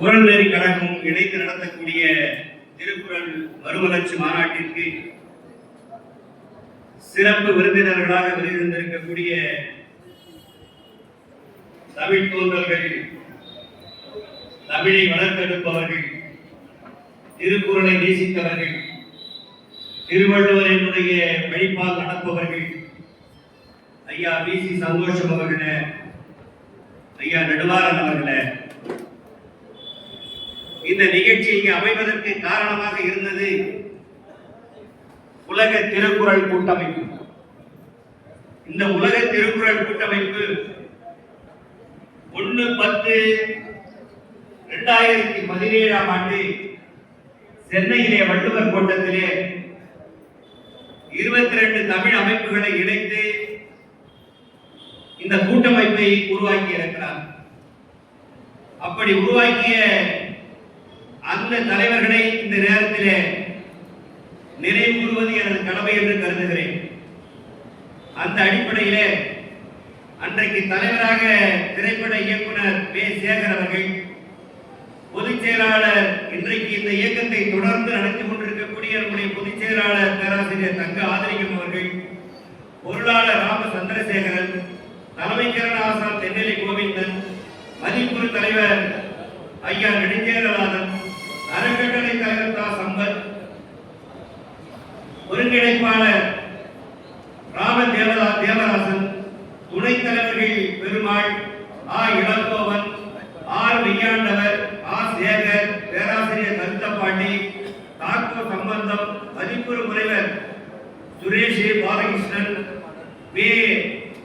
குரல் நெறி கழகம் இணைத்து நடத்தக்கூடிய திருக்குறள் மறுமலர்ச்சி மாநாட்டிற்கு சிறப்பு விருந்தினர்களாக விருந்திருக்கக்கூடிய தமிழ் தோன்றல்கள், தமிழை வளர்த்தெடுப்பவர்கள், திருக்குறளை நேசித்தவர்கள், திருவள்ளுவரினுடைய வழிபால் நடப்பவர்கள், ஐயா வி.சி. சந்தோஷம் அவர்களே, ஐயா நெடுவாரன் அவர்களே, இந்த நிகழ்ச்சி இங்கு அமைவதற்கு காரணமாக இருந்தது உலக திருக்குறள் கூட்டமைப்பு. இந்த உலக திருக்குறள் கூட்டமைப்பு 1/10/2017 ஆண்டு சென்னையிலே வள்ளுவர் கோட்டத்திலே 22 தமிழ் அமைப்புகளை இணைத்து இந்த கூட்டமைப்பை உருவாக்கி இருக்கிறார். அப்படி உருவாக்கிய அந்த தலைவர்களை இந்த நேரத்திலே நினைவு கூறுவது எனது கடமை என்று கருதுகிறேன். அந்த அடிப்படையிலே அன்றைக்கு தலைவராக திரைப்பட இயக்குனர் வே. சேகர் அவர்கள், பொதுச் செயலாளர், இன்றைக்கு இந்த இயக்கத்தை தொடர்ந்து நடத்தி கொண்டிருக்கக்கூடிய நம்முடைய பொதுச் செயலாளர் பேராசிரியர் தங்க ஆதரிக்கும் அவர்கள், பொருளாளர் ராம சந்திரசேகரன், தலைமைக்கரண ஆசான் தென்னெல்லி கோவிந்தன், மதிப்புறு தலைவர் ஐயா நெடுஞ்சேரலாதன், அறக்கட்டளை தலைவர் தா. சம்பத், ஒருங்கிணைப்பாளர் ராம தேவராசன், துணைத் தலைவர்கள் பெருமாள், ஆ. இளங்கோவன், ஆர். மெய்யாண்டவர், ஆ. சேகர், பேராசிரியர் கருத்தப்பாண்டி, தாக்கோ சம்பந்தம், மதிப்புறு முனைவர் சுரேஷ் பாலகிருஷ்ணன், வே.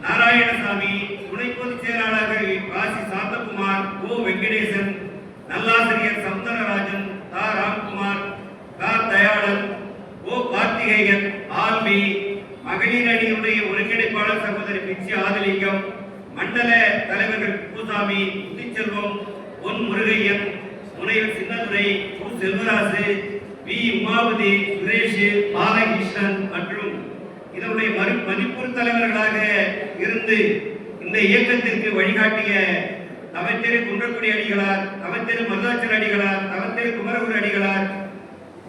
நாராயணசாமி, துணை பொதுச் செயலாளர்கள் காசி சாந்தகுமார், ஓ. வெங்கடேசன், நல்லாசிரியர் சவுந்தரராஜன், தா. ராம்குமார், கா. தயாளன், ஓ. கார்த்திகேயன், ஆல்வி, மகளிர் அணியுடைய ஒருங்கிணைப்பாளர் சகோதரி பிச்சி ஆதிலிங்கம், மண்டல தலைவர்கள் பூசாமி, புத்திச்செல்வம், பொன் முருகையன், முனைவர் சின்னதுரை, கு. செல்வராசு, வி. உமாவதி, சுரேஷ், பாலகிருஷ்ணன் மற்றும் இதனுடைய மதிப்புறு தலைவர்களாக இருந்து இந்த இயக்கத்திற்கு வழிகாட்டிய தவத்திரு குன்றக்குடி அடிகளார், தவத்திரு மருதாச்சல அடிகளார், தவத்திரு குமரகுரு அடிகளார்,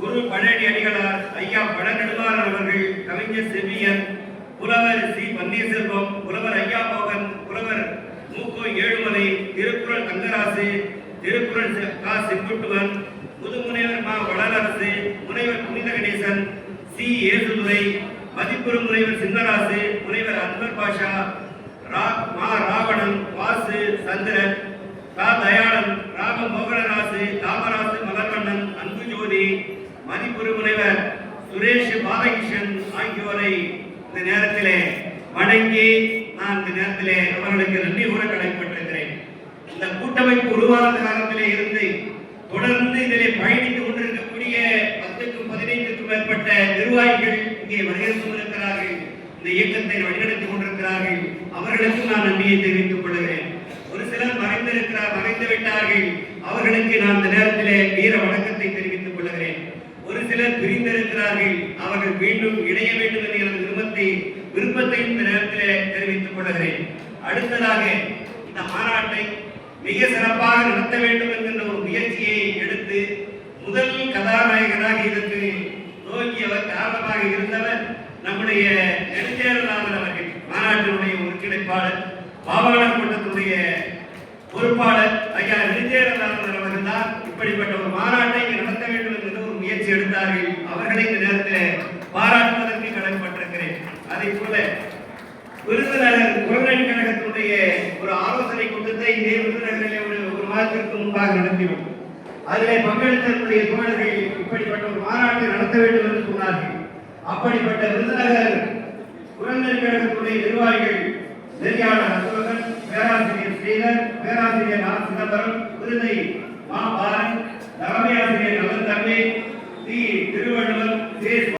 குரு பழனி அடிகளார், ஐயா பழ நெடுமாறன் அவர்கள், கவிஞர் செவியன், புலவர் சி. பன்னீர்செல்வம், புலவர் ஐயா மோகன், புலவர் மூக்கோ ஏழுமலை, திருக்குறள் தங்கராசு, திருக்குறள் கா. செங்குட்டுவன், புதுமுனைவர் மா. வளரரசு, முனைவர் புனித கணேசன், சி. ஏசுதுரை, மதிப்புறு முனைவர் சின்னராசு, முனைவர் அன்வர் பாஷா, மா. ராவணன், வாசு சந்திரன், கா. தயாளன், ராம மோகனராசு, தாமராசு மலர்வண்ணன், அன்பு ஜோதி, மதிப்புறு முனைவர் சுரேஷ் பாலகிருஷ்ணன் ஆகியோரை இந்த நேரத்திலே வணங்கி நான் இந்த நேரத்திலே அவர்களுக்கு நன்றி கூற கடமைப்பட்டிருக்கிறேன். இந்த கூட்டமைப்பு உருவான காலத்திலே இருந்து தொடர்ந்து இதிலே பயணித்துக் கொண்டிருக்கக்கூடிய 10க்கும் 15க்கும் மேற்பட்ட நிர்வாகிகள் இங்கே வருகிறது கொண்டிருக்கிறார்கள். இந்த இயக்கத்தை வழிநடத்திக் கொண்டிருக்கிறார்கள். அவர்களுக்கும் நான் நன்றியை தெரிவித்துக் கொள்கிறேன். ஒரு சிலர் மறைந்து விட்டார்கள். அவர்களுக்கு நான் இந்த நேரத்திலே வீர வணக்கத்தை தெரிவித்துக் கொள்கிறேன். ஒரு சிலர் பிரிந்திருக்கிறார்கள். அவர்கள் மீண்டும் இணைய வேண்டும் என்ற எனது விருப்பத்தை இந்த நேரத்திலே தெரிவித்துக் கொள்கிறேன். அடுத்ததாக இந்த மாநாட்டை மிக சிறப்பாக நடத்த வேண்டும் என்கின்ற ஒரு முயற்சியை எடுத்து முதல் கதாநாயகனாக இதற்கு நோக்கியவர், காரணமாக இருந்தவர் நம்முடைய நெடுஞ்சேரலாதன் அவர்கள், மாநாட்டினுடைய ஒருங்கிணைப்பாளர், பாவாளர் கூட்டத்தினுடைய பொறுப்பாளர் ஐயா நெடுஞ்சேரலாதன் அவர்கள் தான் இப்படிப்பட்ட ஒரு மாநாட்டை நடத்த வேண்டும் என்கிற ஒரு முயற்சி எடுத்தார்கள். அவர்களை இந்த நேரத்தில் பாராட்டுவதற்கு கடமைப்பட்டிருக்கிறேன். அதை போல விருதுநகர் குரல் கழகத்தினுடைய ஒரு ஆலோசனை கூட்டத்தை இதே விருதுநகரிலே ஒரு மாதத்திற்கு முன்பாக நடத்தினோம். அதிலே பங்கெடுத்தவருடைய தோழர்கள் இப்படிப்பட்ட ஒரு மாநாட்டை நடத்த வேண்டும் என்று சொன்னார்கள். அப்படிப்பட்ட விருதுநகர் குரல் கழகத்தினுடைய நிர்வாகிகள் நெறியாளர் அசோகன், பேராசிரியர் ஸ்ரீதர், பேராசிரியர் ஆர். சிதம்பரம், விருதை மா. பாரன், தலைமை ஆசிரியர் நலன் தம்பி, தி. திருவள்ளுவர்,